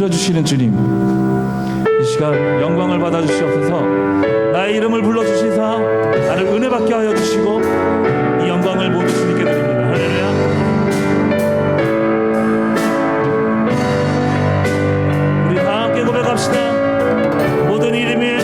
드려주시는 주님, 이 시간 영광을 받아주시옵소서. 나의 이름을 불러주시사 나를 은혜 받게 하여 주시고 이 영광을 모두 주님께 드립니다. 할렐루야. 우리 다 함께 고백합시다. 모든 이름 위에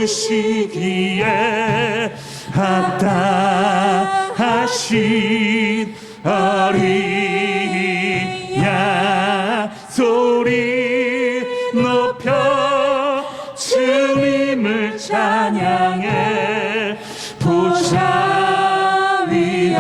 시기에 합당하신 어린 양 소리 높여 주님을 찬양해 보좌 위에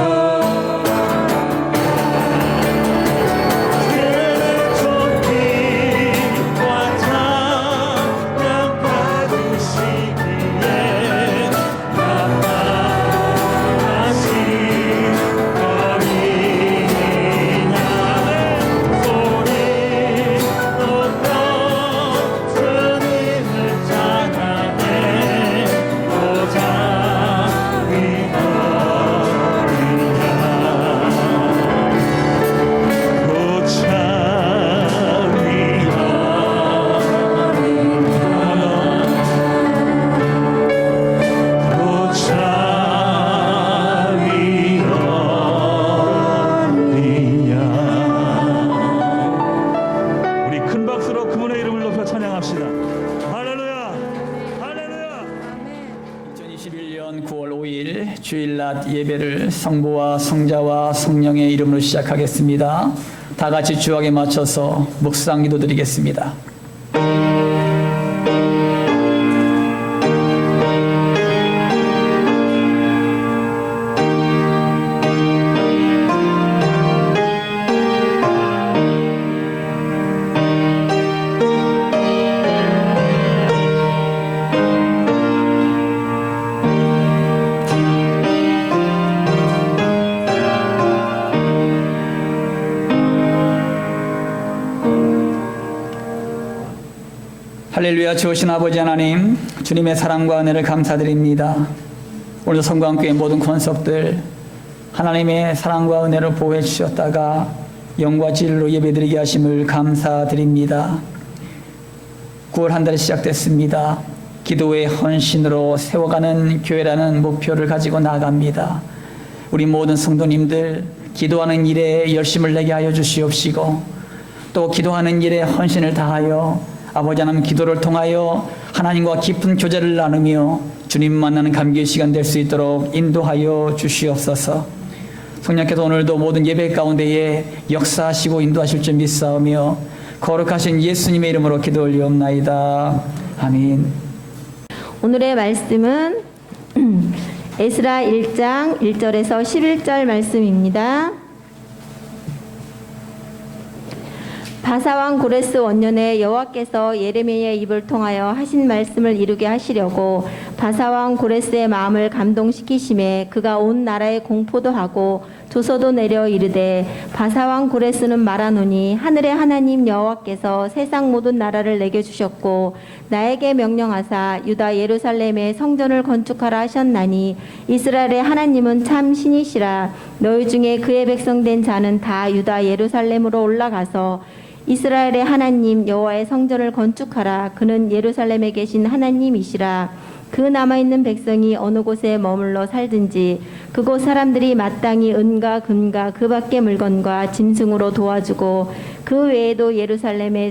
낮 예배를 성부와 성자와 성령의 이름으로 시작하겠습니다. 다 같이 주악에 맞춰서 묵상 기도드리겠습니다. 할렐루야. 주오신 아버지 하나님, 주님의 사랑과 은혜를 감사드립니다. 오늘도 성광교회 모든 권속들 하나님의 사랑과 은혜를 보호해 주셨다가 영과 진리로 예배드리게 하심을 감사드립니다. 9월 한 달이 시작됐습니다. 기도의 헌신으로 세워가는 교회라는 목표를 가지고 나아갑니다. 우리 모든 성도님들 기도하는 일에 열심을 내게 하여 주시옵시고, 또 기도하는 일에 헌신을 다하여 아버지 하나님 기도를 통하여 하나님과 깊은 교제를 나누며 주님 만나는 감기의 시간 될 수 있도록 인도하여 주시옵소서. 성령께서 오늘도 모든 예배 가운데에 역사하시고 인도하실 줄 믿사오며 거룩하신 예수님의 이름으로 기도 올리옵나이다. 아멘. 오늘의 말씀은 에스라 1장 1절에서 11절 말씀입니다. 바사왕 고레스 원년에 여호와께서 예레미야의 입을 통하여 하신 말씀을 이루게 하시려고 바사왕 고레스의 마음을 감동시키심에 그가 온 나라에 공포도 하고 조서도 내려 이르되, 바사왕 고레스는 말하노니 하늘의 하나님 여호와께서 세상 모든 나라를 내게 주셨고 나에게 명령하사 유다 예루살렘에 성전을 건축하라 하셨나니 이스라엘의 하나님은 참 신이시라. 너희 중에 그의 백성된 자는 다 유다 예루살렘으로 올라가서 이스라엘의 하나님 여호와의 성전을 건축하라. 그는 예루살렘에 계신 하나님이시라. 그 남아있는 백성이 어느 곳에 머물러 살든지 그곳 사람들이 마땅히 은과 금과 그 밖의 물건과 짐승으로 도와주고 그 외에도 예루살렘에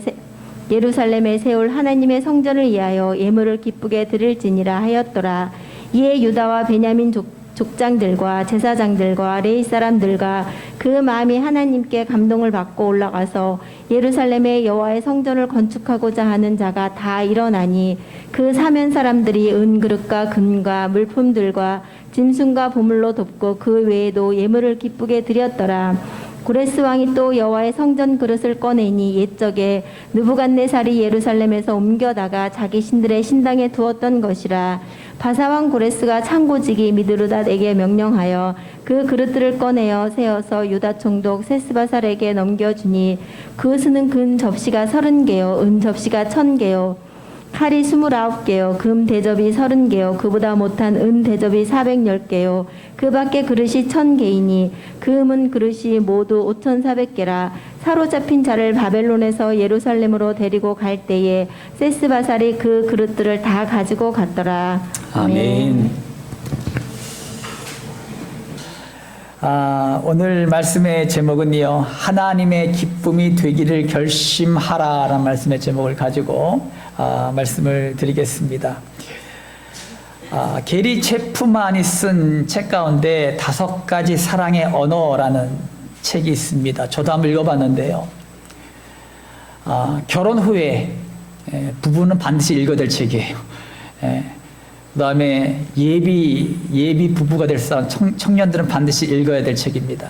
세울 하나님의 성전을 위하여 예물을 기쁘게 드릴지니라 하였더라. 이에 유다와 베냐민 족장들과 제사장들과 레위 사람들과 그 마음이 하나님께 감동을 받고 올라가서 예루살렘에 여호와의 성전을 건축하고자 하는 자가 다 일어나니 그 사면 사람들이 은그릇과 금과 물품들과 짐승과 보물로 돕고 그 외에도 예물을 기쁘게 드렸더라. 고레스 왕이 또 여호와의 성전 그릇을 꺼내니 옛적에 느부갓네살이 예루살렘에서 옮겨다가 자기 신들의 신당에 두었던 것이라. 바사왕 고레스가 창고지기 미드르닷에게 명령하여 그 그릇들을 꺼내어 세어서 유다 총독 세스바살에게 넘겨주니 그 수는 금 접시가 30개요 은 접시가 1000개요 칼이 29개요 금 대접이 30개요 그보다 못한 은 대접이 410개요 그 밖에 그릇이 1000개이니 금은 그릇이 모두 5400개라. 사로잡힌 자를 바벨론에서 예루살렘으로 데리고 갈 때에 세스바살이 그 그릇들을 다 가지고 갔더라. 아멘. 오늘 말씀의 제목은요, 하나님의 기쁨이 되기를 결심하라라는 말씀의 제목을 가지고 말씀을 드리겠습니다. 게리 체프만이 쓴 책 가운데 5가지 사랑의 언어라는 책이 있습니다. 저도 한번 읽어봤는데요. 결혼 후에 부부는 반드시 읽어야 될 책이에요. 그 다음에 예비 부부가 될 사람, 청년들은 반드시 읽어야 될 책입니다.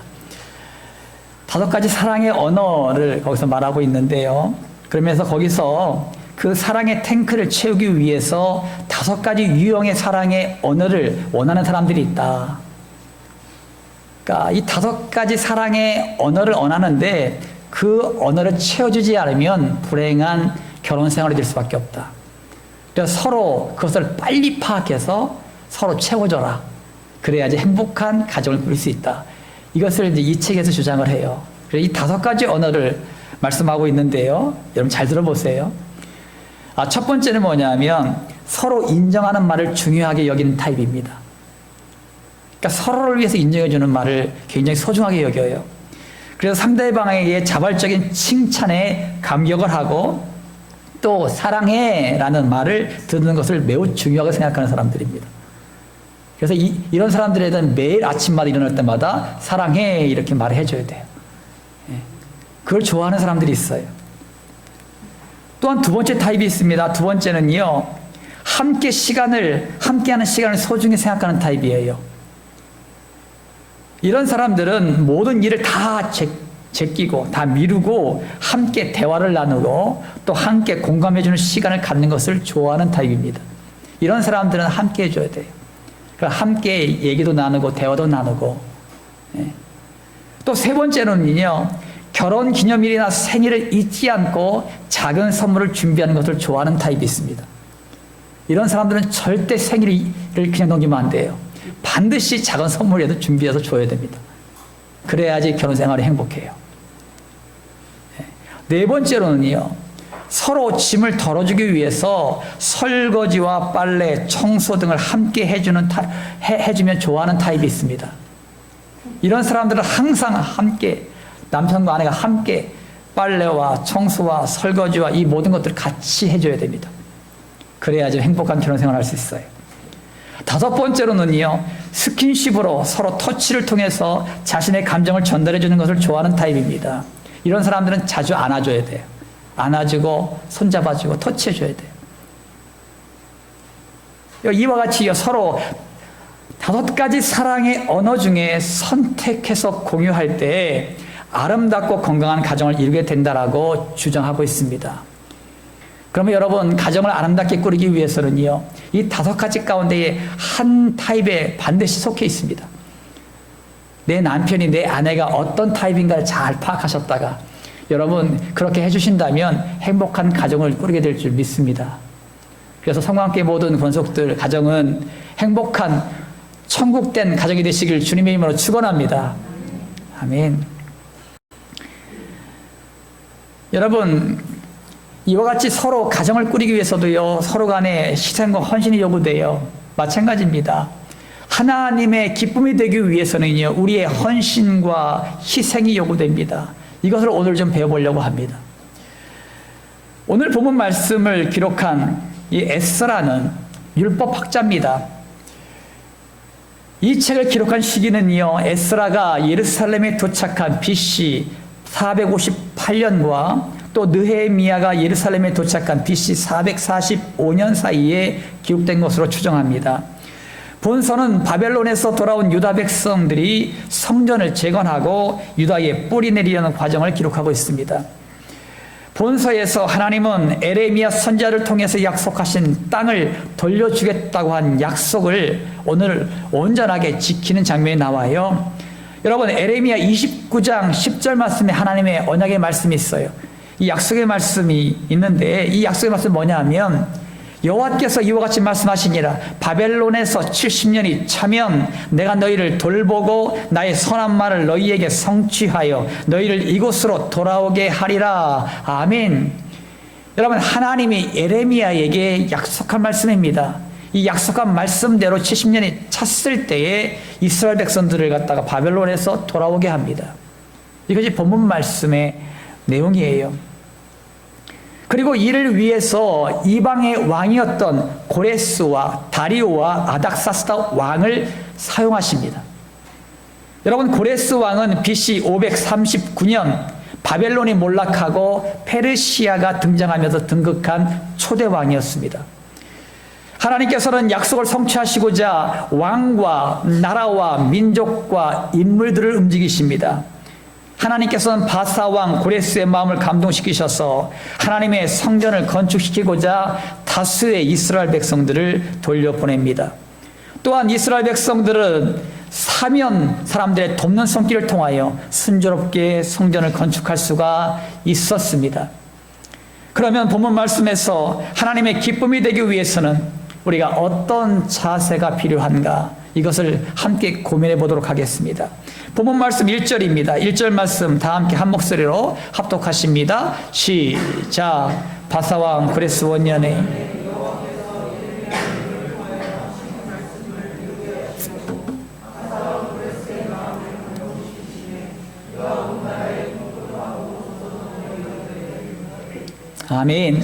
5가지 사랑의 언어를 거기서 말하고 있는데요. 그러면서 거기서 그 사랑의 탱크를 채우기 위해서 5가지 유형의 사랑의 언어를 원하는 사람들이 있다. 그러니까 이 5가지 사랑의 언어를 원하는데 그 언어를 채워주지 않으면 불행한 결혼 생활이 될 수밖에 없다. 그래서 서로 그것을 빨리 파악해서 서로 채워줘라. 그래야지 행복한 가정을 꾸릴 수 있다. 이것을 이제 이 책에서 주장을 해요. 그래서 이 5가지 언어를 말씀하고 있는데요. 여러분 잘 들어보세요. 첫 번째는 뭐냐면 서로 인정하는 말을 중요하게 여기는 타입입니다. 그러니까 서로를 위해서 인정해주는 말을 굉장히 소중하게 여겨요. 그래서 상대방에게 자발적인 칭찬에 감격을 하고 또 사랑해 라는 말을 듣는 것을 매우 중요하게 생각하는 사람들입니다. 그래서 이런 사람들에 대한 매일 아침마다 일어날 때마다 사랑해 이렇게 말을 해줘야 돼요. 예. 그걸 좋아하는 사람들이 있어요. 또한 두 번째 타입이 있습니다. 두 번째는요, 함께하는 시간을 소중히 생각하는 타입이에요. 이런 사람들은 모든 일을 다 제끼고 다 미루고 함께 대화를 나누고 또 함께 공감해주는 시간을 갖는 것을 좋아하는 타입입니다. 이런 사람들은 함께 해줘야 돼요. 함께 얘기도 나누고 대화도 나누고. 또 세 번째는요, 결혼 기념일이나 생일을 잊지 않고 작은 선물을 준비하는 것을 좋아하는 타입이 있습니다. 이런 사람들은 절대 생일을 그냥 넘기면 안 돼요. 반드시 작은 선물이라도 준비해서 줘야 됩니다. 그래야지 결혼 생활이 행복해요. 네 번째로는요, 서로 짐을 덜어주기 위해서 설거지와 빨래, 청소 등을 함께 해주면 좋아하는 타입이 있습니다. 이런 사람들은 항상 함께, 남편과 아내가 함께 빨래와 청소와 설거지와 이 모든 것들을 같이 해줘야 됩니다. 그래야지 행복한 결혼 생활을 할 수 있어요. 다섯 번째로는요, 스킨십으로 서로 터치를 통해서 자신의 감정을 전달해 주는 것을 좋아하는 타입입니다. 이런 사람들은 자주 안아줘야 돼요. 안아주고 손잡아주고 터치해줘야 돼요. 이와 같이 서로 5가지 사랑의 언어 중에 선택해서 공유할 때 아름답고 건강한 가정을 이루게 된다라고 주장하고 있습니다. 그러면 여러분, 가정을 아름답게 꾸리기 위해서는요, 이 5가지 가운데에 한 타입에 반드시 속해 있습니다. 내 남편이, 내 아내가 어떤 타입인가를 잘 파악하셨다가 여러분 그렇게 해주신다면 행복한 가정을 꾸리게 될 줄 믿습니다. 그래서 성관계 모든 권속들 가정은 행복한 천국된 가정이 되시길 주님의 이름으로 축원합니다. 아멘. 여러분, 이와 같이 서로 가정을 꾸리기 위해서도요, 서로 간에 희생과 헌신이 요구돼요. 마찬가지입니다. 하나님의 기쁨이 되기 위해서는요, 우리의 헌신과 희생이 요구됩니다. 이것을 오늘 좀 배워보려고 합니다. 오늘 본문 말씀을 기록한 이 에스라는 율법학자입니다. 이 책을 기록한 시기는요, 에스라가 예루살렘에 도착한 BC 458년과 또 느헤미야가 예루살렘에 도착한 BC 445년 사이에 기록된 것으로 추정합니다. 본서는 바벨론에서 돌아온 유다 백성들이 성전을 재건하고 유다에 뿌리 내리려는 과정을 기록하고 있습니다. 본서에서 하나님은 에레미야 선지자를 통해서 약속하신 땅을 돌려주겠다고 한 약속을 오늘 온전하게 지키는 장면이 나와요. 여러분, 에레미야 29장 10절 말씀에 하나님의 언약의 말씀이 있어요. 이 약속의 말씀이 있는데 이 약속의 말씀은 뭐냐 하면, 여호와께서 이와 같이 말씀하시니라. 바벨론에서 70년이 차면 내가 너희를 돌보고 나의 선한 말을 너희에게 성취하여 너희를 이곳으로 돌아오게 하리라. 아멘. 여러분, 하나님이 에레미야에게 약속한 말씀입니다. 이 약속한 말씀대로 70년이 찼을 때에 이스라엘 백성들을 갖다가 바벨론에서 돌아오게 합니다. 이것이 본문 말씀의 내용이에요. 그리고 이를 위해서 이방의 왕이었던 고레스와 다리오와 아닥사스다 왕을 사용하십니다. 여러분, 고레스 왕은 BC 539년 바벨론이 몰락하고 페르시아가 등장하면서 등극한 초대 왕이었습니다. 하나님께서는 약속을 성취하시고자 왕과 나라와 민족과 인물들을 움직이십니다. 하나님께서는 바사왕 고레스의 마음을 감동시키셔서 하나님의 성전을 건축시키고자 다수의 이스라엘 백성들을 돌려보냅니다. 또한 이스라엘 백성들은 사면 사람들의 돕는 손길을 통하여 순조롭게 성전을 건축할 수가 있었습니다. 그러면 본문 말씀에서 하나님의 기쁨이 되기 위해서는 우리가 어떤 자세가 필요한가, 이것을 함께 고민해 보도록 하겠습니다. 본문 말씀 1절입니다. 1절 말씀 다 함께 한 목소리로 합독하십니다. 시작. 바사왕 고레스 원년에 아멘.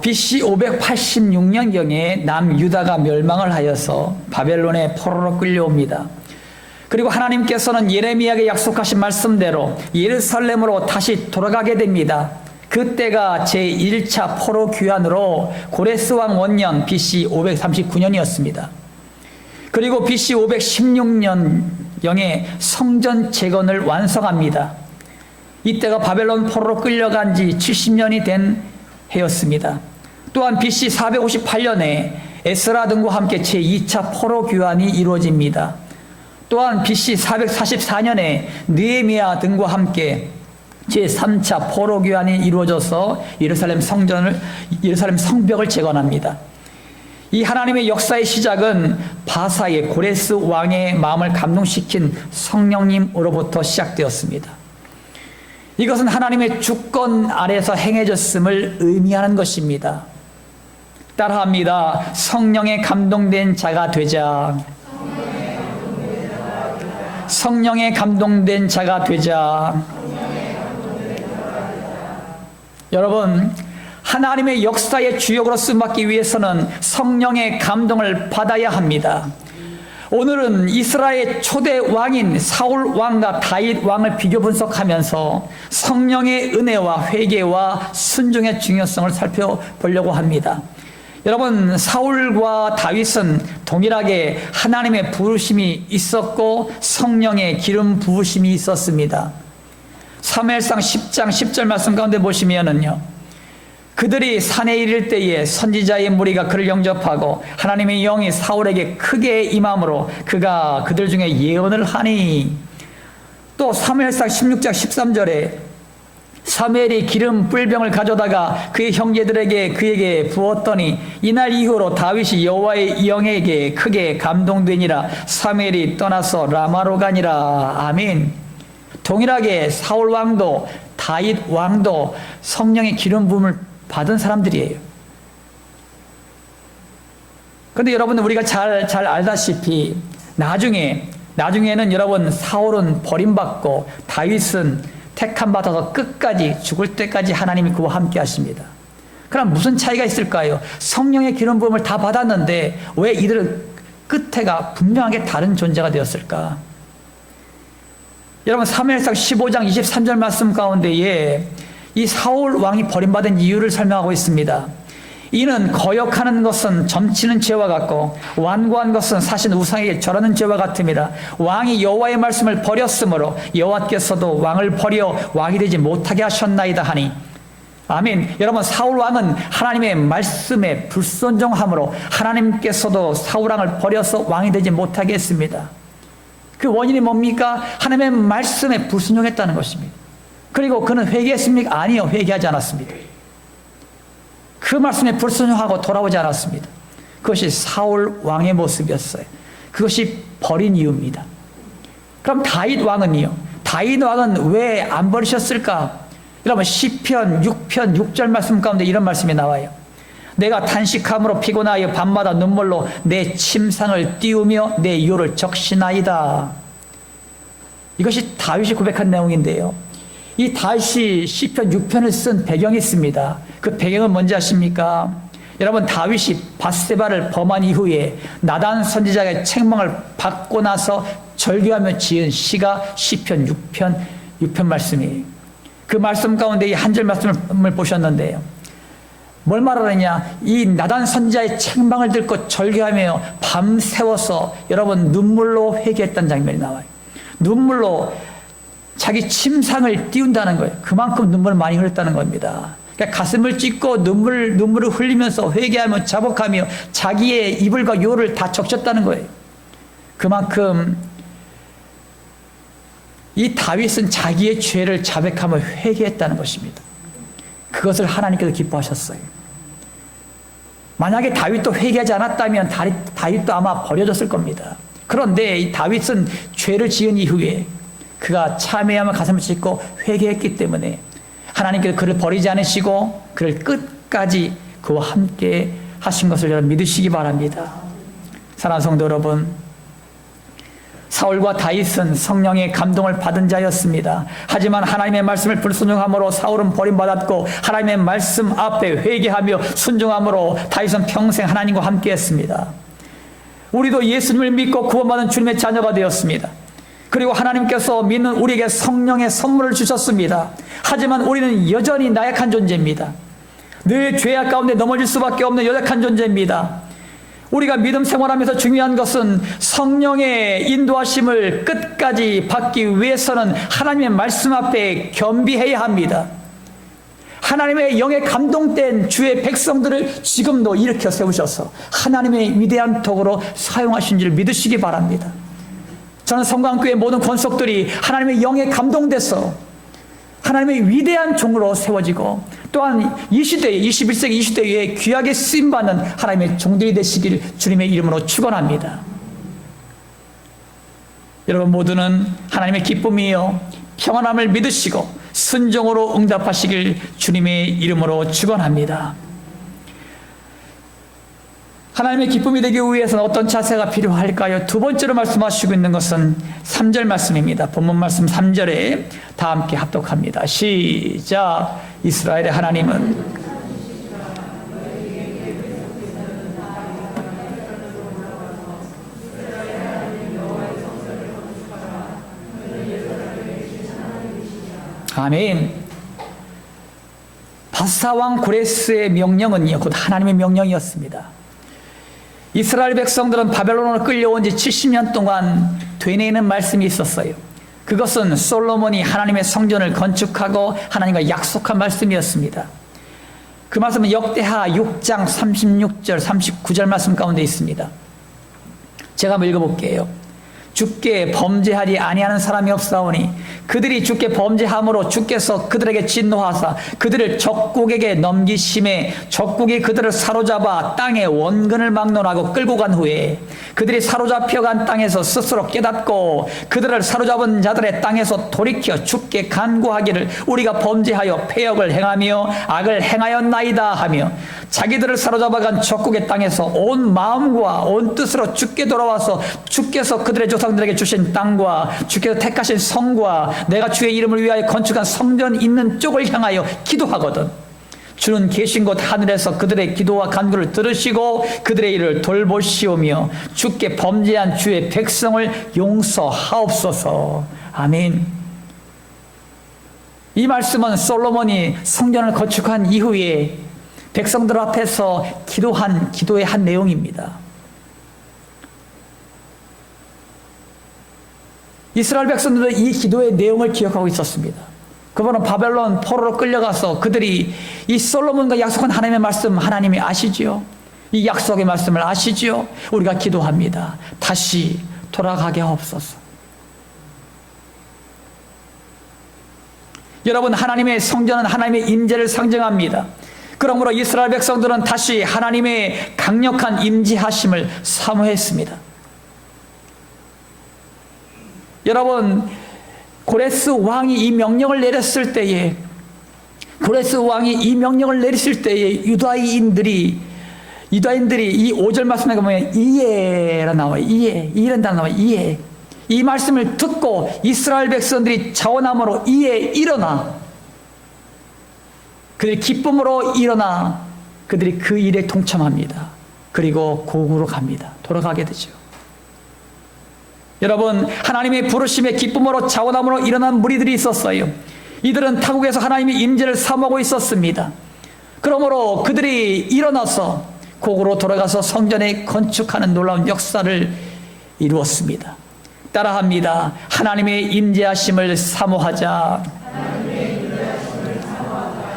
BC 586년경에 남유다가 멸망을 하여서 바벨론에 포로로 끌려옵니다. 그리고 하나님께서는 예레미야에게 약속하신 말씀대로 예루살렘으로 다시 돌아가게 됩니다. 그때가 제1차 포로 귀환으로 고레스 왕 원년 BC 539년이었습니다. 그리고 BC 516년경에 성전 재건을 완성합니다. 이때가 바벨론 포로로 끌려간 지 70년이 된 해였습니다. 또한 BC 458년에 에스라 등과 함께 제2차 포로 귀환이 이루어집니다. 또한 BC 444년에 느헤미야 등과 함께 제3차 포로 귀환이 이루어져서 예루살렘 성벽을 재건합니다. 이 하나님의 역사의 시작은 바사의 고레스 왕의 마음을 감동시킨 성령님으로부터 시작되었습니다. 이것은 하나님의 주권 아래서 행해졌음을 의미하는 것입니다. 따라합니다. 성령에 감동된 자가 되자. 성령에 감동된 자가 되자. 여러분, 하나님의 역사의 주역으로 쓰임받기 위해서는 성령의 감동을 받아야 합니다. 오늘은 이스라엘의 초대 왕인 사울 왕과 다윗 왕을 비교 분석하면서 성령의 은혜와 회개와 순종의 중요성을 살펴보려고 합니다. 여러분, 사울과 다윗은 동일하게 하나님의 부르심이 있었고 성령의 기름 부으심이 있었습니다. 사무엘상 10장 10절 말씀 가운데 보시면은요, 그들이 산에 이를 때에 선지자의 무리가 그를 영접하고 하나님의 영이 사울에게 크게 임함으로 그가 그들 중에 예언을 하니. 또 사무엘상 16장 13절에 사무엘이 기름 뿔병을 가져다가 그의 형제들에게 그에게 부었더니 이날 이후로 다윗이 여호와의 영에게 크게 감동되니라. 사무엘이 떠나서 라마로 가니라. 아멘. 동일하게 사울 왕도 다윗 왕도 성령의 기름 부음을 받은 사람들이에요. 그런데 여러분, 우리가 잘 알다시피 나중에는 여러분, 사울은 버림받고 다윗은 택함 받아서 끝까지 죽을 때까지 하나님이 그와 함께 하십니다. 그럼 무슨 차이가 있을까요? 성령의 기름 부음을 다 받았는데 왜 이들은 끝에가 분명하게 다른 존재가 되었을까? 여러분, 사무엘상 15장 23절 말씀 가운데에 이 사울 왕이 버림받은 이유를 설명하고 있습니다. 이는 거역하는 것은 점치는 죄와 같고 완고한 것은 사신 우상에게 절하는 죄와 같음이라. 왕이 여호와의 말씀을 버렸으므로 여호와께서도 왕을 버려 왕이 되지 못하게 하셨나이다 하니. 아멘. 여러분, 사울 왕은 하나님의 말씀에 불순종함으로 하나님께서도 사울 왕을 버려서 왕이 되지 못하게 했습니다. 그 원인이 뭡니까? 하나님의 말씀에 불순종했다는 것입니다. 그리고 그는 회개했습니까? 아니요, 회개하지 않았습니다. 그 말씀에 불순종하고 돌아오지 않았습니다. 그것이 사울 왕의 모습이었어요. 그것이 버린 이유입니다. 그럼 다윗 왕은요? 다윗 왕은 왜 안 버리셨을까? 여러분, 시편 6편 6절 말씀 가운데 이런 말씀이 나와요. 내가 탄식함으로 피곤하여 밤마다 눈물로 내 침상을 띄우며 내 요를 적시나이다. 이것이 다윗이 고백한 내용인데요. 이 다윗이 시편 6편을 쓴 배경이 있습니다. 그 배경은 뭔지 아십니까? 여러분, 다윗이 밧세바를 범한 이후에 나단 선지자의 책망을 받고 나서 절규하며 지은 시가 시편 6편 말씀이에요. 그 말씀 가운데 이 한 절 말씀을 보셨는데요. 뭘 말하느냐? 이 나단 선지자의 책망을 듣고 절규하며 밤새워서 여러분 눈물로 회개했다는 장면이 나와요. 눈물로 자기 침상을 띄운다는 거예요. 그만큼 눈물을 많이 흘렸다는 겁니다. 그러니까 가슴을 찢고 눈물을 흘리면서 회개하며 자복하며 자기의 이불과 요를 다 적셨다는 거예요. 그만큼 이 다윗은 자기의 죄를 자백하며 회개했다는 것입니다. 그것을 하나님께서 기뻐하셨어요. 만약에 다윗도 회개하지 않았다면 다윗도 아마 버려졌을 겁니다. 그런데 이 다윗은 죄를 지은 이후에 그가 참회하며 가슴을 찢고 회개했기 때문에 하나님께서 그를 버리지 않으시고 그를 끝까지 그와 함께 하신 것을 여러분 믿으시기 바랍니다. 사랑하는 성도 여러분, 사울과 다윗은 성령의 감동을 받은 자였습니다. 하지만 하나님의 말씀을 불순종함으로 사울은 버림받았고 하나님의 말씀 앞에 회개하며 순종함으로 다윗은 평생 하나님과 함께했습니다. 우리도 예수님을 믿고 구원받은 주님의 자녀가 되었습니다. 그리고 하나님께서 믿는 우리에게 성령의 선물을 주셨습니다. 하지만 우리는 여전히 나약한 존재입니다. 늘 죄악 가운데 넘어질 수밖에 없는 연약한 존재입니다. 우리가 믿음 생활하면서 중요한 것은 성령의 인도하심을 끝까지 받기 위해서는 하나님의 말씀 앞에 겸비해야 합니다. 하나님의 영에 감동된 주의 백성들을 지금도 일으켜 세우셔서 하나님의 위대한 덕으로 사용하신 줄 믿으시기 바랍니다. 저는 성광교회 모든 권속들이 하나님의 영에 감동돼서 하나님의 위대한 종으로 세워지고 또한 이 시대에 21세기 이 시대에 귀하게 쓰임받는 하나님의 종들이 되시길 주님의 이름으로 축원합니다. 여러분 모두는 하나님의 기쁨이요 평안함을 믿으시고 순종으로 응답하시길 주님의 이름으로 축원합니다. 하나님의 기쁨이 되기 위해서는 어떤 자세가 필요할까요? 두 번째로 말씀하시고 있는 것은 3절 말씀입니다. 본문 말씀 3절에 다 함께 합독합니다. 시작. 이스라엘의 하나님은 아멘. 바사왕 고레스의 명령은요 곧 하나님의 명령이었습니다. 이스라엘 백성들은 바벨론으로 끌려온 지 70년 동안 되뇌이는 말씀이 있었어요. 그것은 솔로몬이 하나님의 성전을 건축하고 하나님과 약속한 말씀이었습니다. 그 말씀은 역대하 6장 36절 39절 말씀 가운데 있습니다. 제가 한번 읽어볼게요. 주께 범죄하지 아니하는 사람이 없사오니 그들이 주께 범죄함으로 주께서 그들에게 진노하사 그들을 적국에게 넘기심에 적국이 그들을 사로잡아 땅의 원근을 막론하고 끌고 간 후에 그들이 사로잡혀간 땅에서 스스로 깨닫고 그들을 사로잡은 자들의 땅에서 돌이켜 주께 간구하기를 우리가 범죄하여 패역을 행하며 악을 행하였나이다 하며 자기들을 사로잡아간 적국의 땅에서 온 마음과 온 뜻으로 주께 돌아와서 주께서 그들의 조상들에게 주신 땅과 주께서 택하신 성과 내가 주의 이름을 위하여 건축한 성전 있는 쪽을 향하여 기도하거든 주는 계신 곳 하늘에서 그들의 기도와 간구를 들으시고 그들의 일을 돌보시오며 주께 범죄한 주의 백성을 용서하옵소서. 아멘. 이 말씀은 솔로몬이 성전을 건축한 이후에 백성들 앞에서 기도한 기도의 한 내용입니다. 이스라엘 백성들은 이 기도의 내용을 기억하고 있었습니다. 그분은 바벨론 포로로 끌려가서 그들이 이 솔로몬과 약속한 하나님의 말씀 하나님이 아시지요. 이 약속의 말씀을 아시지요. 우리가 기도합니다. 다시 돌아가게 하옵소서. 여러분 하나님의 성전은 하나님의 임재를 상징합니다. 그러므로 이스라엘 백성들은 다시 하나님의 강력한 임재하심을 사모했습니다. 여러분 고레스 왕이 이 명령을 내렸을 때에 유다인들이 이 5절 말씀에 보면 이해라 나와요. 이해란 단어 나와요. 이해. 이 말씀을 듣고 이스라엘 백성들이 자원함으로 이에 일어나 그들이 기쁨으로 일어나 그들이 그 일에 동참합니다. 그리고 고국으로 갑니다. 돌아가게 되죠. 여러분 하나님의 부르심에 기쁨으로 자원함으로 일어난 무리들이 있었어요. 이들은 타국에서 하나님의 임재를 사모하고 있었습니다. 그러므로 그들이 일어나서 고국으로 돌아가서 성전에 건축하는 놀라운 역사를 이루었습니다. 따라합니다. 하나님의 임재하심을 사모하자.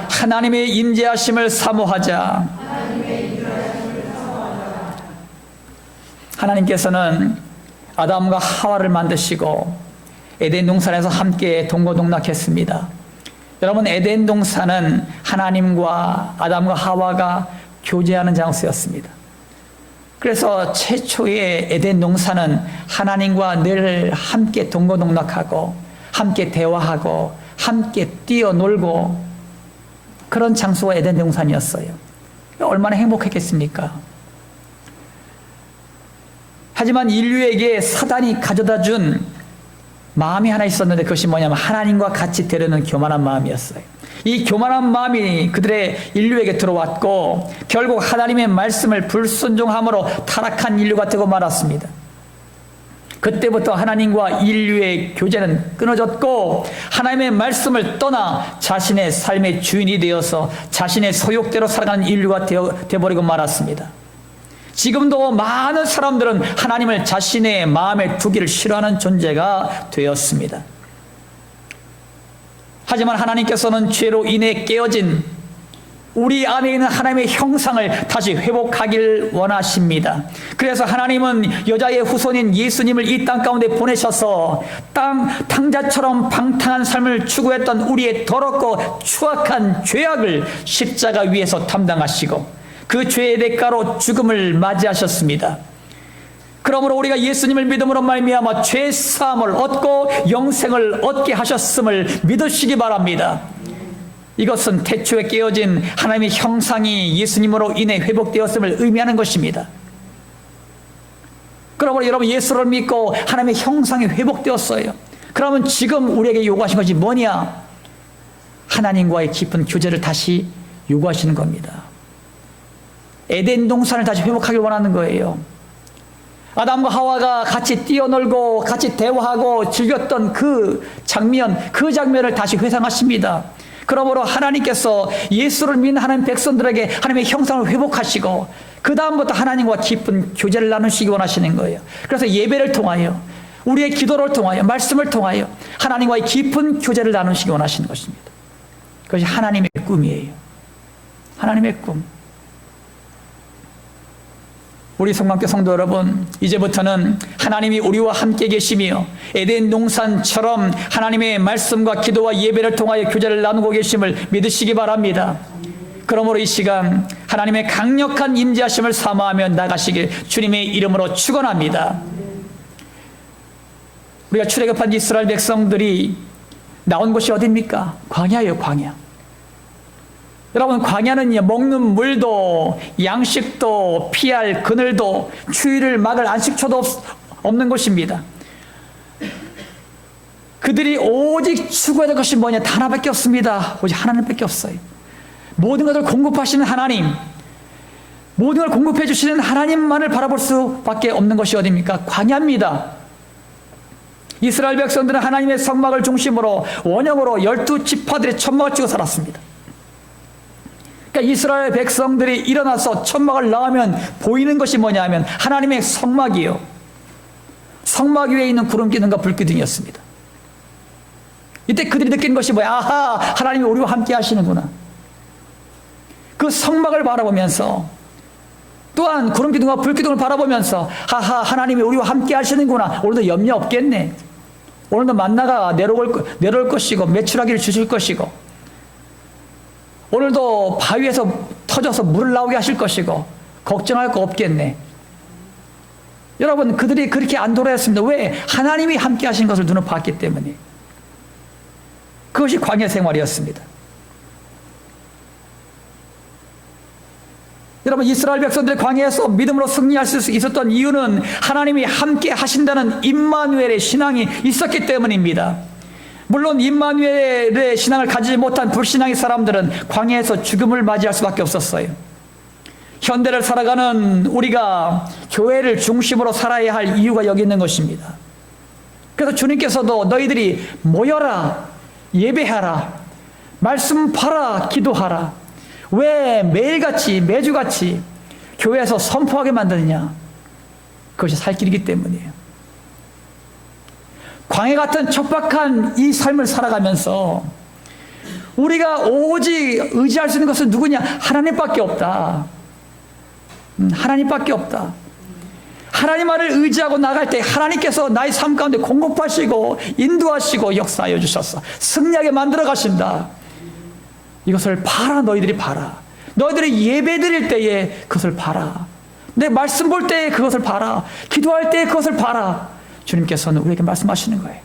하나님의 임재하심을 사모하자. 하나님께서는 아담과 하와를 만드시고 에덴 동산에서 함께 동고동락했습니다. 여러분 에덴 동산은 하나님과 아담과 하와가 교제하는 장소였습니다. 그래서 최초의 에덴 동산은 하나님과 늘 함께 동고동락하고 함께 대화하고 함께 뛰어놀고 그런 장소가 에덴 동산이었어요. 얼마나 행복했겠습니까? 하지만 인류에게 사단이 가져다 준 마음이 하나 있었는데 그것이 뭐냐면 하나님과 같이 되려는 교만한 마음이었어요. 이 교만한 마음이 그들의 인류에게 들어왔고 결국 하나님의 말씀을 불순종함으로 타락한 인류가 되고 말았습니다. 그때부터 하나님과 인류의 교제는 끊어졌고 하나님의 말씀을 떠나 자신의 삶의 주인이 되어서 자신의 소욕대로 살아가는 인류가 되어버리고 말았습니다. 지금도 많은 사람들은 하나님을 자신의 마음에 두기를 싫어하는 존재가 되었습니다. 하지만 하나님께서는 죄로 인해 깨어진 우리 안에 있는 하나님의 형상을 다시 회복하길 원하십니다. 그래서 하나님은 여자의 후손인 예수님을 이 땅 가운데 보내셔서 탕자처럼 방탕한 삶을 추구했던 우리의 더럽고 추악한 죄악을 십자가 위에서 담당하시고 그 죄의 대가로 죽음을 맞이하셨습니다. 그러므로 우리가 예수님을 믿음으로 말미암아 죄 사함을 얻고 영생을 얻게 하셨음을 믿으시기 바랍니다. 이것은 태초에 깨어진 하나님의 형상이 예수님으로 인해 회복되었음을 의미하는 것입니다. 그러므로 여러분 예수를 믿고 하나님의 형상이 회복되었어요. 그러면 지금 우리에게 요구하신 것이 뭐냐? 하나님과의 깊은 교제를 다시 요구하시는 겁니다. 에덴 동산을 다시 회복하길 원하는 거예요. 아담과 하와가 같이 뛰어놀고 같이 대화하고 즐겼던 그 장면을 다시 회상하십니다. 그러므로 하나님께서 예수를 믿는 하나님 백성들에게 하나님의 형상을 회복하시고 그 다음부터 하나님과 깊은 교제를 나누시기 원하시는 거예요. 그래서 예배를 통하여 우리의 기도를 통하여 말씀을 통하여 하나님과의 깊은 교제를 나누시기 원하시는 것입니다. 그것이 하나님의 꿈이에요. 하나님의 꿈. 우리 성만교 성도 여러분, 이제부터는 하나님이 우리와 함께 계시며 에덴 동산처럼 하나님의 말씀과 기도와 예배를 통하여 교제를 나누고 계심을 믿으시기 바랍니다. 그러므로 이 시간 하나님의 강력한 임재하심을 사모하며 나가시길 주님의 이름으로 축원합니다. 우리가 출애굽한 이스라엘 백성들이 나온 곳이 어디입니까? 광야예요, 광야. 여러분, 광야는요, 먹는 물도 양식도 피할 그늘도 추위를 막을 안식처도 없는 곳입니다. 그들이 오직 추구해야 될 것이 뭐냐? 단 하나밖에 없습니다. 오직 하나님밖에 없어요. 모든 것을 공급하시는 하나님, 모든 걸 공급해 주시는 하나님만을 바라볼 수밖에 없는 것이 어디입니까? 광야입니다. 이스라엘 백성들은 하나님의 성막을 중심으로 원형으로 12지파들의 천막을 찍어 살았습니다. 그러니까 이스라엘 백성들이 일어나서 천막을 나오면 보이는 것이 뭐냐면 하나님의 성막이요. 성막 위에 있는 구름 기둥과 불 기둥이었습니다. 이때 그들이 느낀 것이 뭐야? 아하, 하나님이 우리와 함께 하시는구나. 그 성막을 바라보면서 또한 구름 기둥과 불 기둥을 바라보면서 하하, 하나님이 우리와 함께 하시는구나. 오늘도 염려 없겠네. 오늘도 만나가 내려올 것이고 매출하기를 주실 것이고 오늘도 바위에서 터져서 물을 나오게 하실 것이고 걱정할 거 없겠네. 여러분, 그들이 그렇게 안 돌아했습니다. 왜? 하나님이 함께 하신 것을 눈을 봤기 때문에. 그것이 광야 생활이었습니다. 여러분, 이스라엘 백성들이 광야에서 믿음으로 승리할 수 있었던 이유는 하나님이 함께 하신다는 임마누엘의 신앙이 있었기 때문입니다. 물론 임마누엘의 신앙을 가지지 못한 불신앙의 사람들은 광야에서 죽음을 맞이할 수밖에 없었어요. 현대를 살아가는 우리가 교회를 중심으로 살아야 할 이유가 여기 있는 것입니다. 그래서 주님께서도 너희들이 모여라, 예배하라, 말씀 봐라, 기도하라. 왜 매일같이 매주같이 교회에서 선포하게 만드느냐? 그것이 살 길이기 때문이에요. 광야 같은 척박한 이 삶을 살아가면서 우리가 오직 의지할 수 있는 것은 누구냐? 하나님밖에 없다. 하나님밖에 없다. 하나님만을 의지하고 나갈 때 하나님께서 나의 삶 가운데 공급하시고 인도하시고 역사하여 주셔서 승리하게 만들어 가신다. 이것을 봐라. 너희들이 봐라. 너희들이 예배 드릴 때에 그것을 봐라. 내 말씀 볼 때에 그것을 봐라. 기도할 때에 그것을 봐라. 주님께서는 우리에게 말씀하시는 거예요.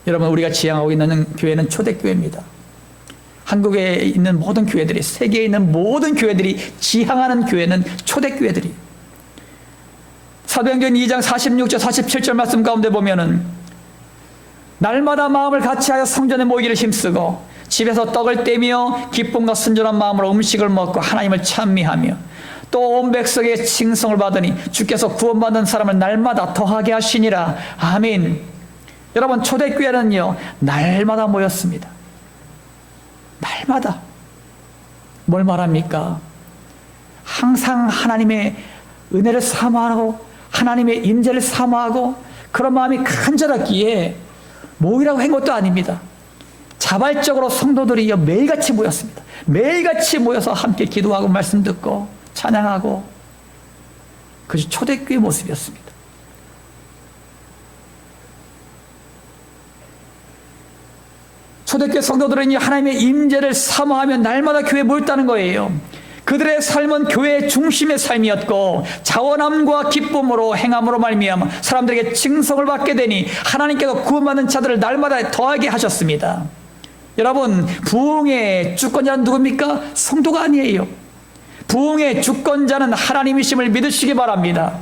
여러분, 우리가 지향하고 있는 교회는 초대교회입니다. 한국에 있는 모든 교회들이, 세계에 있는 모든 교회들이 지향하는 교회는 초대교회들이. 사도행전 2장 46절 47절 말씀 가운데 보면은 날마다 마음을 같이하여 성전에 모이기를 힘쓰고 집에서 떡을 떼며 기쁨과 순전한 마음으로 음식을 먹고 하나님을 찬미하며 또 온 백성의 칭송을 받으니 주께서 구원받는 사람을 날마다 더하게 하시니라. 아멘. 여러분, 초대교회는요 날마다 모였습니다. 날마다. 뭘 말합니까? 항상 하나님의 은혜를 사모하고 하나님의 임재를 사모하고 그런 마음이 간절했기에 모이라고 한 것도 아닙니다. 자발적으로 성도들이 매일같이 모였습니다. 매일같이 모여서 함께 기도하고 말씀 듣고 찬양하고, 그것이 초대교회의 모습이었습니다. 초대교회 성도들은 하나님의 임재를 사모하며 날마다 교회에 모였다는 거예요. 그들의 삶은 교회의 중심의 삶이었고 자원함과 기쁨으로 행함으로 말미암아 사람들에게 칭송을 받게 되니 하나님께서 구원받는 자들을 날마다 더하게 하셨습니다. 여러분, 부흥의 주권자는 누굽니까? 성도가 아니에요. 부흥의 주권자는 하나님이심을 믿으시기 바랍니다.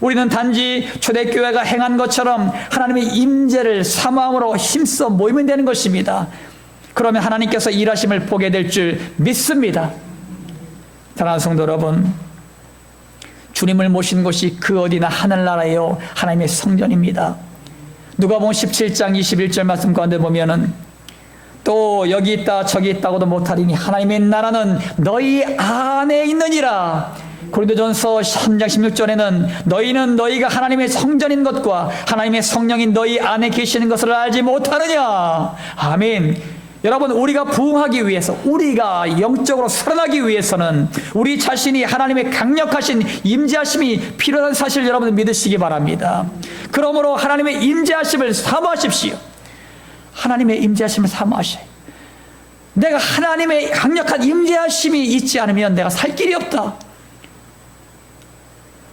우리는 단지 초대교회가 행한 것처럼 하나님의 임재를 사모함으로 힘써 모이면 되는 것입니다. 그러면 하나님께서 일하심을 보게 될 줄 믿습니다. 사랑하는 성도 여러분, 주님을 모신 곳이 그 어디나 하늘나라요 하나님의 성전입니다. 누가복음 17장 21절 말씀 가운데 보면은 또 여기 있다 저기 있다고도 못하리니 하나님의 나라는 너희 안에 있느니라. 고린도전서 3장 16절에는 너희는 너희가 하나님의 성전인 것과 하나님의 성령인 너희 안에 계시는 것을 알지 못하느냐. 아멘. 여러분, 우리가 부흥하기 위해서, 우리가 영적으로 살아나기 위해서는 우리 자신이 하나님의 강력하신 임재하심이 필요한 사실을 여러분 믿으시기 바랍니다. 그러므로 하나님의 임재하심을 사모하십시오. 하나님의 임재하심을 사모하셔요. 내가 하나님의 강력한 임재하심이 있지 않으면 내가 살 길이 없다.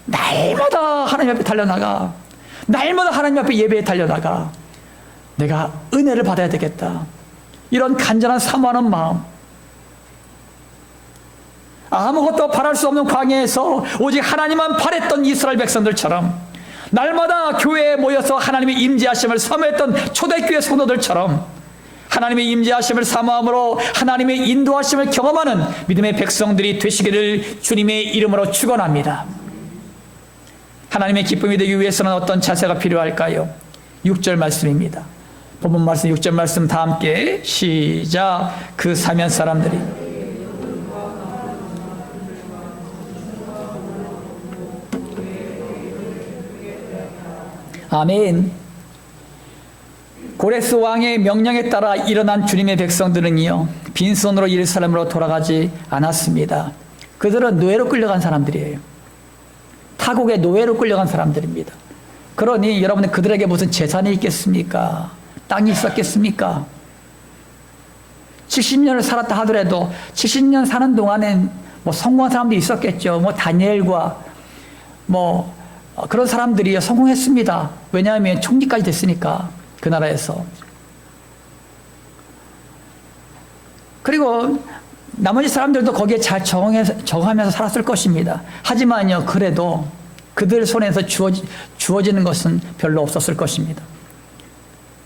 날마다 하나님 앞에 달려나가, 날마다 하나님 앞에 예배에 달려나가 내가 은혜를 받아야 되겠다. 이런 간절한 사모하는 마음, 아무것도 바랄 수 없는 광야에서 오직 하나님만 바랬던 이스라엘 백성들처럼 날마다 교회에 모여서 하나님의 임재하심을 사모했던 초대교회 성도들처럼 하나님의 임재하심을 사모함으로 하나님의 인도하심을 경험하는 믿음의 백성들이 되시기를 주님의 이름으로 축원합니다. 하나님의 기쁨이 되기 위해서는 어떤 자세가 필요할까요? 6절 말씀입니다. 본문 말씀 6절 말씀 다 함께 시작. 그 사면 사람들이 아멘. 고레스 왕의 명령에 따라 일어난 주님의 백성들은요 빈손으로 예루살렘으로 돌아가지 않았습니다. 그들은 노예로 끌려간 사람들이에요. 타국의 노예로 끌려간 사람들입니다. 그러니 여러분, 그들에게 무슨 재산이 있겠습니까? 땅이 있었겠습니까? 70년을 살았다 하더라도 70년 사는 동안엔 뭐 성공한 사람도 있었겠죠. 뭐 다니엘과 뭐 그런 사람들이 성공했습니다. 왜냐하면 총리까지 됐으니까 그 나라에서. 그리고 나머지 사람들도 거기에 잘 적응하면서 살았을 것입니다. 하지만요, 그래도 그들 손에서 주어지는 것은 별로 없었을 것입니다.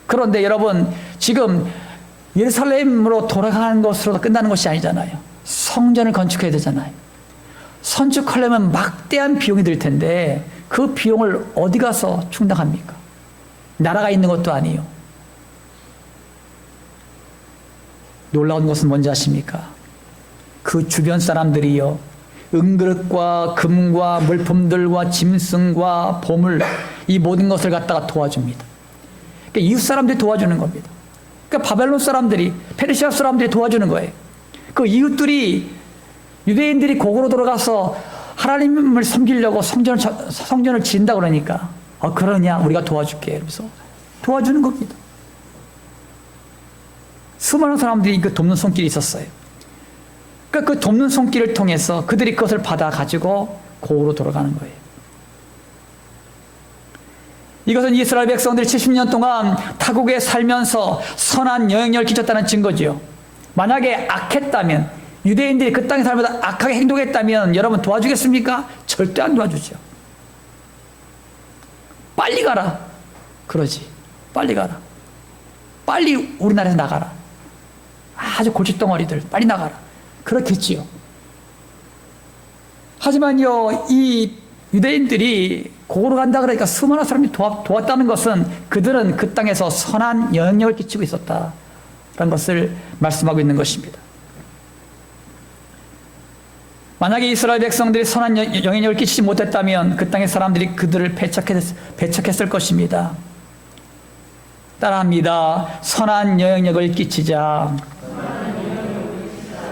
그런데 여러분, 지금 예루살렘으로 돌아가는 것으로 끝나는 것이 아니잖아요. 성전을 건축해야 되잖아요. 건축하려면 막대한 비용이 들 텐데 그 비용을 어디 가서 충당합니까? 나라가 있는 것도 아니에요. 놀라운 것은 뭔지 아십니까? 그 주변 사람들이요, 은그릇과 금과 물품들과 짐승과 보물, 이 모든 것을 갖다가 도와줍니다. 그러니까 이웃 사람들이 도와주는 겁니다. 그러니까 바벨론 사람들이, 페르시아 사람들이 도와주는 거예요. 그 이웃들이, 유대인들이 고국으로 돌아가서 하나님을 섬기려고 성전을 지은다 그러니까 그러냐, 우리가 도와줄게 이러면서 도와주는 겁니다. 수많은 사람들이 그 돕는 손길이 있었어요. 그러니까 그 돕는 손길을 통해서 그들이 그것을 받아 가지고 고국으로 돌아가는 거예요. 이것은 이스라엘 백성들이 70년 동안 타국에 살면서 선한 영향력을 끼쳤다는 증거지요. 만약에 악했다면, 유대인들이 그 땅에 살면서 악하게 행동했다면 여러분 도와주겠습니까? 절대 안 도와주죠. 빨리 가라. 그러지. 빨리 가라. 빨리 우리나라에서 나가라. 아주 골칫덩어리들 빨리 나가라. 그렇겠지요. 하지만요, 이 유대인들이 고으로 간다 그러니까 수많은 사람이 도왔다는 것은 그들은 그 땅에서 선한 영향력을 끼치고 있었다라는 것을 말씀하고 있는 것입니다. 만약에 이스라엘 백성들이 선한 영향력을 끼치지 못했다면 그 땅의 사람들이 그들을 배척했을 것입니다. 따라합니다. 선한 영향력을 끼치자.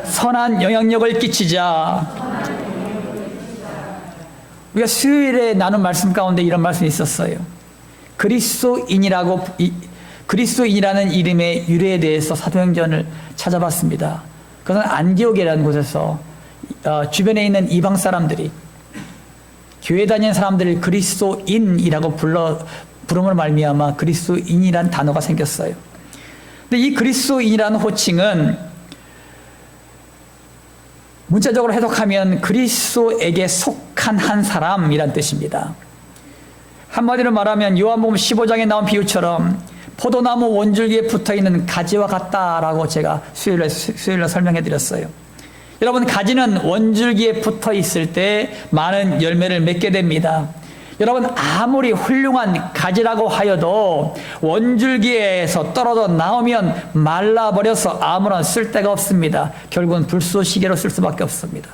선한 영향력을 끼치자. 우리가 수요일에 나눈 말씀 가운데 이런 말씀이 있었어요. 그리스도인이라는 이름의 유래에 대해서 사도행전을 찾아봤습니다. 그것은 안디옥이라는 곳에서 주변에 있는 이방 사람들이, 교회 다니는 사람들을 그리스도인이라고 부름으로 말미암아 그리스도인이라는 단어가 생겼어요. 근데 이 그리스도인이라는 호칭은 문자적으로 해석하면 그리스도에게 속한 한 사람이란 뜻입니다. 한마디로 말하면 요한복음 15장에 나온 비유처럼 포도나무 원줄기에 붙어있는 가지와 같다라고 제가 수요일에 설명해 드렸어요. 여러분, 가지는 원줄기에 붙어 있을 때 많은 열매를 맺게 됩니다. 여러분, 아무리 훌륭한 가지라고 하여도 원줄기에서 떨어져 나오면 말라버려서 아무런 쓸데가 없습니다. 결국은 불쏘시개로 쓸 수밖에 없습니다.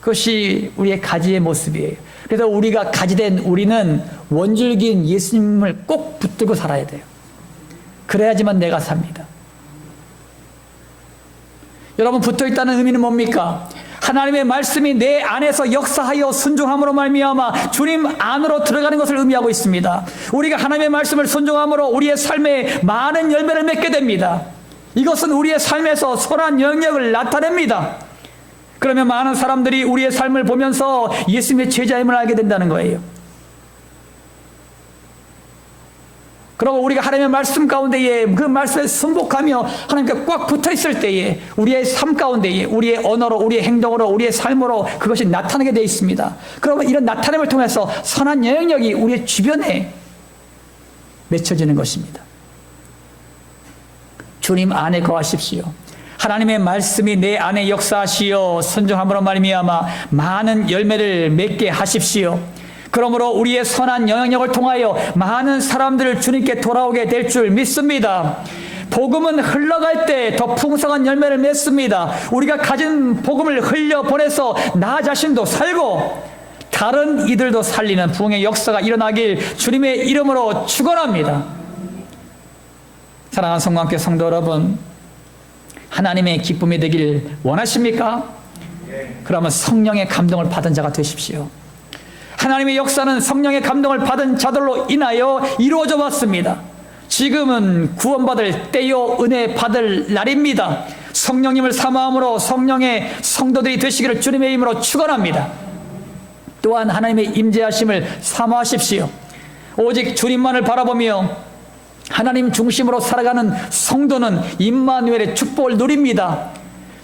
그것이 우리의 가지의 모습이에요. 그래서 우리가 가지된 우리는 원줄기인 예수님을 꼭 붙들고 살아야 돼요. 그래야지만 내가 삽니다. 여러분, 붙어있다는 의미는 뭡니까? 하나님의 말씀이 내 안에서 역사하여 순종함으로 말미암아 주님 안으로 들어가는 것을 의미하고 있습니다. 우리가 하나님의 말씀을 순종함으로 우리의 삶에 많은 열매를 맺게 됩니다. 이것은 우리의 삶에서 선한 영향력을 나타냅니다. 그러면 많은 사람들이 우리의 삶을 보면서 예수님의 제자임을 알게 된다는 거예요. 그리고 우리가 하나님의 말씀 가운데에 그 말씀에 순복하며 하나님께 꽉 붙어 있을 때에 우리의 삶 가운데에 우리의 언어로, 우리의 행동으로, 우리의 삶으로 그것이 나타나게 되어 있습니다. 그러면 이런 나타냄을 통해서 선한 영향력이 우리의 주변에 맺혀지는 것입니다. 주님 안에 거하십시오. 하나님의 말씀이 내 안에 역사하시어 순종함으로 말미암아 많은 열매를 맺게 하십시오. 그러므로 우리의 선한 영향력을 통하여 많은 사람들을 주님께 돌아오게 될 줄 믿습니다. 복음은 흘러갈 때 더 풍성한 열매를 맺습니다. 우리가 가진 복음을 흘려보내서 나 자신도 살고 다른 이들도 살리는 부흥의 역사가 일어나길 주님의 이름으로 축원합니다. 사랑하는 성도님께 성도 여러분, 하나님의 기쁨이 되길 원하십니까? 그러면 성령의 감동을 받은 자가 되십시오. 하나님의 역사는 성령의 감동을 받은 자들로 인하여 이루어져 왔습니다. 지금은 구원받을 때요 은혜 받을 날입니다. 성령님을 사모함으로 성령의 성도들이 되시기를 주님의 이름으로 축원합니다. 또한 하나님의 임재하심을 사모하십시오. 오직 주님만을 바라보며 하나님 중심으로 살아가는 성도는 임마누엘의 축복을 누립니다.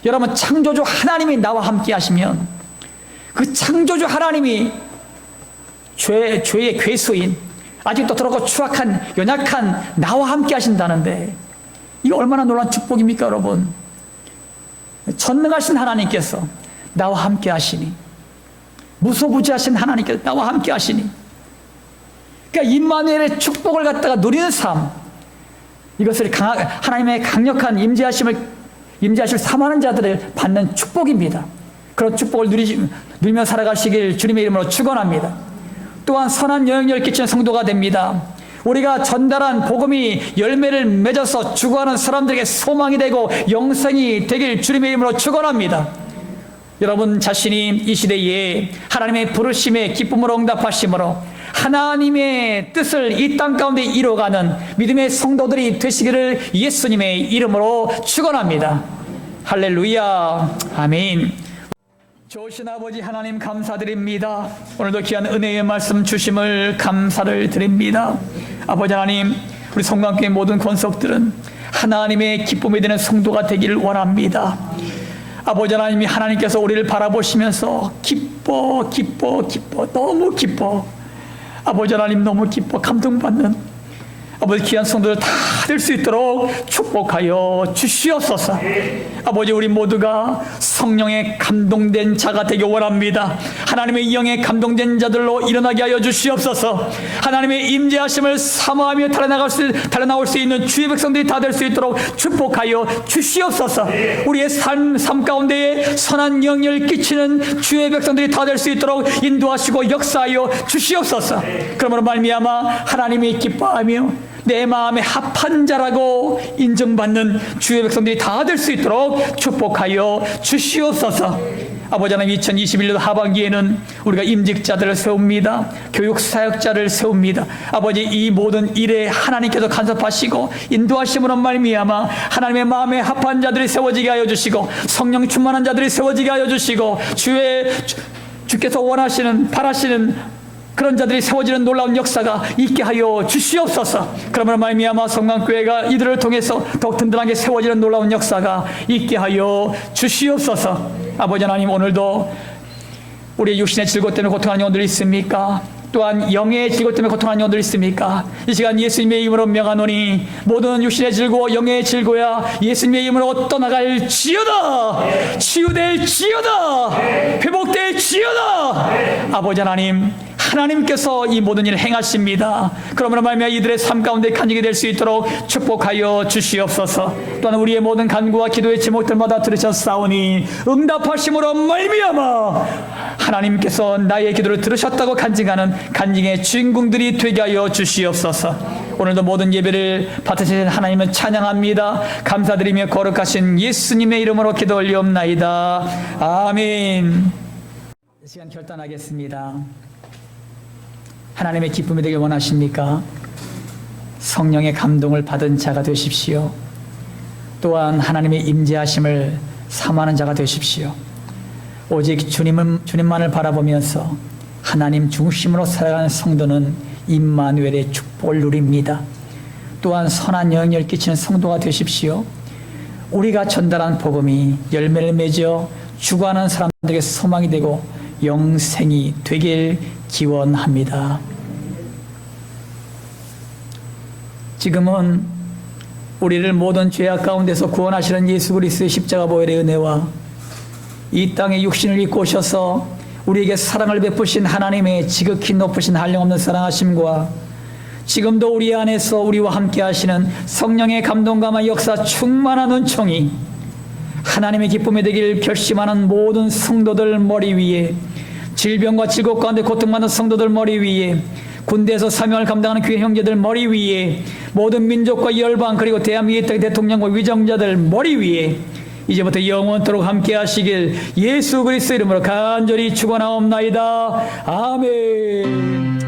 여러분, 창조주 하나님이 나와 함께 하시면 그 창조주 하나님이 죄의 괴수인, 아직도 더럽고 추악한 연약한 나와 함께 하신다는데 이거 얼마나 놀라운 축복입니까? 여러분, 전능하신 하나님께서 나와 함께 하시니, 무소부지하신 하나님께서 나와 함께 하시니, 그러니까 임마누엘의 축복을 갖다가 누리는 삶, 이것을 하나님의 강력한 임재하실 사모하는 자들을 받는 축복입니다. 그런 축복을 누리며 살아가시길 주님의 이름으로 축원합니다. 또한 선한 영향력을 끼치는 성도가 됩니다. 우리가 전달한 복음이 열매를 맺어서 죽어가는 사람들에게 소망이 되고 영생이 되길 주님의 이름으로 축원합니다. 여러분 자신이 이 시대에 하나님의 부르심에 기쁨으로 응답하심으로 하나님의 뜻을 이 땅 가운데 이루어가는 믿음의 성도들이 되시기를 예수님의 이름으로 축원합니다. 할렐루야, 아멘. 좋으신 아버지 하나님 감사드립니다. 오늘도 귀한 은혜의 말씀 주심을 감사를 드립니다. 아버지 하나님, 우리 성관교회 모든 권속들은 하나님의 기쁨이 되는 성도가 되기를 원합니다. 아버지 하나님이 하나님께서 우리를 바라보시면서 기뻐 너무 기뻐, 아버지 하나님 너무 기뻐 감동받는 아버지 귀한 성도들 다 될 수 있도록 축복하여 주시옵소서. 아버지 우리 모두가 성령에 감동된 자가 되기 원합니다. 하나님의 영에 감동된 자들로 일어나게 하여 주시옵소서. 하나님의 임재하심을 사모하며 달려나올 수 있는 주의 백성들이 다 될 수 있도록 축복하여 주시옵소서. 우리의 삶 가운데에 선한 영향을 끼치는 주의 백성들이 다 될 수 있도록 인도하시고 역사하여 주시옵소서. 그러므로 말미암아 하나님이 기뻐하며 내 마음에 합한 자라고 인정받는 주의 백성들이 다 될 수 있도록 축복하여 주시옵소서. 아버지 하나님 2021년 하반기에는 우리가 임직자들을 세웁니다. 교육사역자를 세웁니다. 아버지 이 모든 일에 하나님께서 간섭하시고 인도하심으로 말미암아 하나님의 마음에 합한 자들이 세워지게 하여 주시고 성령 충만한 자들이 세워지게 하여 주시고 주께서 원하시는 바라시는 그런 자들이 세워지는 놀라운 역사가 있게 하여 주시옵소서. 그러므로 말미암아 성강교회가 이들을 통해서 더욱 든든하게 세워지는 놀라운 역사가 있게 하여 주시옵소서. 아버지 하나님 오늘도 우리의 육신의 질고 때문에 고통하는 영혼들이 있습니까? 또한 영의 질고 때문에 고통하는 영혼들이 있습니까? 이 시간 예수님의 이름으로 명하노니 모든 육신의 질고 영의 질고야 예수님의 이름으로 떠나갈지어다. 치유될지어다. 회복될지어다. 아버지 하나님께서 이 모든 일을 행하십니다. 그러므로 말미암아 이들의 삶 가운데 간직이 될 수 있도록 축복하여 주시옵소서. 또한 우리의 모든 간구와 기도의 제목들마다 들으셨사오니 응답하심으로 말미암아 하나님께서 나의 기도를 들으셨다고 간증하는 간증의 주인공들이 되게 하여 주시옵소서. 오늘도 모든 예배를 받으신 하나님을 찬양합니다. 감사드리며 거룩하신 예수님의 이름으로 기도 올리옵나이다. 아멘. 이 시간 결단하겠습니다. 하나님의 기쁨이 되길 원하십니까? 성령의 감동을 받은 자가 되십시오. 또한 하나님의 임재하심을 사모하는 자가 되십시오. 오직 주님만을 바라보면서 하나님 중심으로 살아가는 성도는 임마누엘의 축복을 누립니다. 또한 선한 영향을 끼치는 성도가 되십시오. 우리가 전달한 복음이 열매를 맺어 죽어가는 사람들에게 소망이 되고 영생이 되길 기원합니다. 지금은 우리를 모든 죄악 가운데서 구원하시는 예수 그리스도의 십자가 보혈의 은혜와 이 땅에 육신을 입고 오셔서 우리에게 사랑을 베푸신 하나님의 지극히 높으신 한량없는 사랑하심과 지금도 우리 안에서 우리와 함께 하시는 성령의 감동감과 역사 충만한 은총이 하나님의 기쁨이 되길 결심하는 모든 성도들 머리 위에, 질병과 질곡 가운데 고통받는 성도들 머리 위에, 군대에서 사명을 감당하는 귀한 형제들 머리 위에, 모든 민족과 열방 그리고 대한민국 대통령과 위정자들 머리 위에 이제부터 영원토록 함께 하시길 예수 그리스도 이름으로 간절히 축원하옵나이다. 아멘.